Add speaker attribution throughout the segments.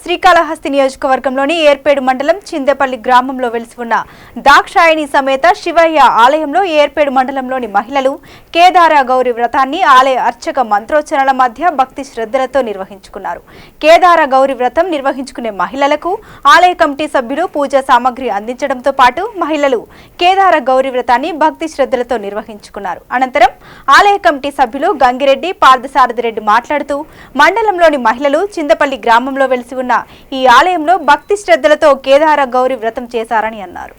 Speaker 1: శ్రీకాళహస్తి నియోజకవర్గంలోని ఏర్పేడు మండలం చిందేపల్లి గ్రామంలో వెలిసి ఉన్న దాక్షాయణి సమేత శివయ్య ఆలయంలో ఏర్పేడు మండలంలోని మహిళలు కేదార గౌరి వ్రతాన్ని ఆలయ అర్చక మంత్రోచ్చరణల మధ్య భక్తి శ్రద్ధలతో నిర్వహించుకున్నారు. కేదార గౌరి వ్రతం నిర్వహించుకునే మహిళలకు ఆలయ కమిటీ సభ్యులు పూజా సామగ్రి అందించడంతో పాటు మహిళలు కేదార గౌరి వ్రతాన్ని భక్తి శ్రద్ధలతో నిర్వహించుకున్నారు. అనంతరం ఆలయ కమిటీ సభ్యులు గంగిరెడ్డి పార్థసారథిరెడ్డి మాట్లాడుతూ మండలంలోని మహిళలు చిందేపల్లి గ్రామంలో వెలిసి ఉన్న ఈ ఆలయంలో భక్తి శ్రద్ధలతో కేదార గౌరి వ్రతం చేశారని అన్నారు.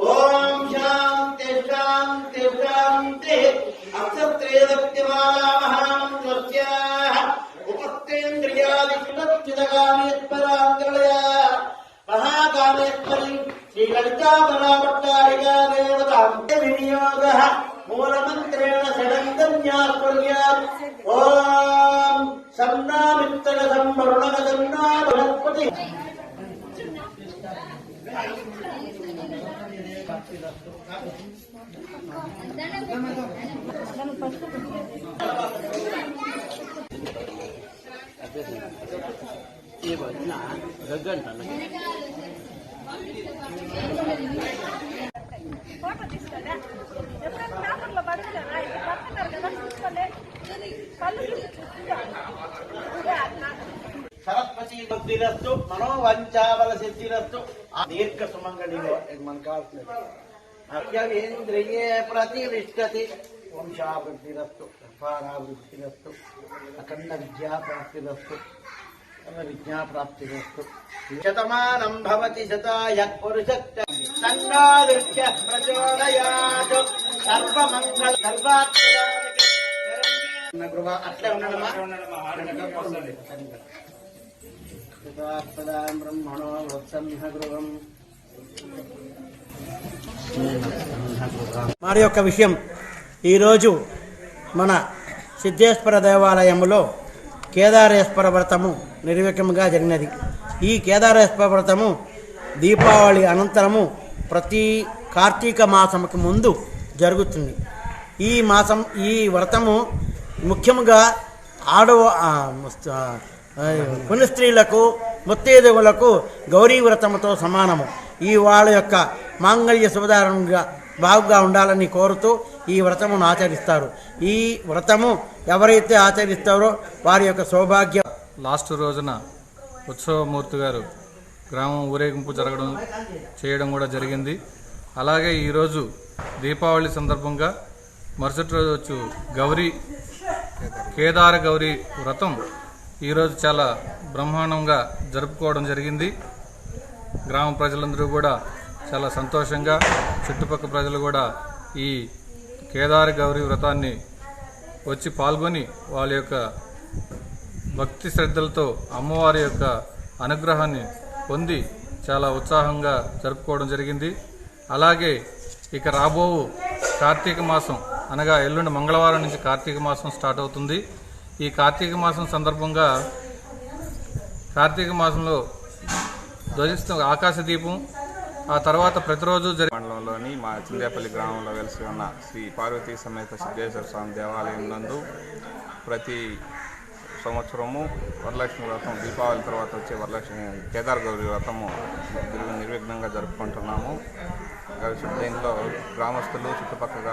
Speaker 2: ओम शांति शांति शांति अक्षत्रेदक्तिमाला महामन्त्रस्य उपस्तेन्द्रियादिकृतचिदगामेश्वराङ्गलया महाकामेश्वरी श्रीललिताबलाभट्टारिका देवतां विनियोगः मूलमन्त्रेण षडङ्गन्या कुर्यात् ओम सन्नामित्तगतं वरुणगदन्ना बृहस्पति सरस्वती भक्तिरस्तु मनोवंचाबल सिद्धिरस्तु दीर्घ सुमंगलिनो मन कावेन्द्रिये प्रतिष्ठति वंशावृद्धिरस्तु संसारावृद्धिरस्तु अखंड विद्या प्राप्तिरस्तु विद्या प्राप्तिरस्तु शतमानं भवति शतायः पुरुषः तन्नादित्य प्रचोदयात् सर्वमंगल सर्वात्मदायक गुरुवा अट्ले उन्नडमा ब्रह्मणो वत्संहगृहम् మరి యొక్క విషయం ఈరోజు మన సిద్ధేశ్వర దేవాలయంలో కేదారేశ్వర వ్రతము నిర్విఘ్నంగా జరిగినది. ఈ కేదారేశ్వర వ్రతము దీపావళి అనంతరము ప్రతి కార్తీక మాసముకి ముందు జరుగుతుంది. ఈ వ్రతము ముఖ్యంగా పుణ్యస్త్రీలకు ముత్తైదువులకు గౌరీ వ్రతముతో సమానము. ఈ వాళ్ళ యొక్క మాంగళ్య శుభదారంగా బాగుగా ఉండాలని కోరుతూ ఈ వ్రతమును ఆచరిస్తారు. ఈ వ్రతము ఎవరైతే ఆచరిస్తారో వారి యొక్క సౌభాగ్యం.
Speaker 3: లాస్ట్ రోజున ఉత్సవమూర్తి గారు గ్రామం ఊరేగింపు చేయడం కూడా జరిగింది. అలాగే ఈరోజు దీపావళి సందర్భంగా మరుసటి రోజు వచ్చి కేదార గౌరీ వ్రతం ఈరోజు చాలా బ్రహ్మాండంగా జరుపుకోవడం జరిగింది. గ్రామ ప్రజలందరూ కూడా చాలా సంతోషంగా, చుట్టుపక్కల ప్రజలు కూడా ఈ కేదార గౌరీ వ్రతాన్ని వచ్చి పాల్గొని వాళ్ళ యొక్క భక్తి శ్రద్ధలతో అమ్మవారి యొక్క అనుగ్రహాన్ని పొంది చాలా ఉత్సాహంగా జరుపుకోవడం జరిగింది. అలాగే ఇక రాబో కార్తీక మాసం అనగా ఎల్లుండి మంగళవారం నుంచి కార్తీక మాసం స్టార్ట్ అవుతుంది. ఈ కార్తీక మాసం సందర్భంగా కార్తీక మాసంలో ధ్వజిస్తున్న ఆకాశ దీపం, ఆ తర్వాత ప్రతిరోజు
Speaker 4: మండలంలోని మా చిందేపల్లి గ్రామంలో వెలిసి ఉన్న శ్రీ పార్వతీ సమేత సిద్ధేశ్వర స్వామి దేవాలయం నందు ప్రతి సంవత్సరము వరలక్ష్మి వ్రతం, దీపావళి తర్వాత వచ్చే వరలక్ష్మి కేదార గౌరీ వ్రతము నిర్విఘ్నంగా జరుపుకుంటున్నాము. దీనిలో గ్రామస్తులు, చుట్టుపక్కల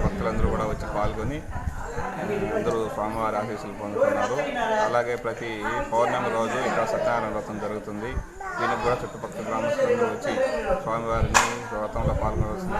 Speaker 4: భక్తులందరూ కూడా వచ్చి పాల్గొని అందరూ స్వామివారి ఆశీస్సులు పొందుతున్నారు. అలాగే ప్రతి పౌర్ణమి రోజు ఇక్కడ సత్యనారాయణ వ్రతం జరుగుతుంది. దీనికి కూడా చుట్టుపక్కల గ్రామస్తులందరూ వచ్చి స్వామివారిని వ్రతంలో పాల్గొనవలసింది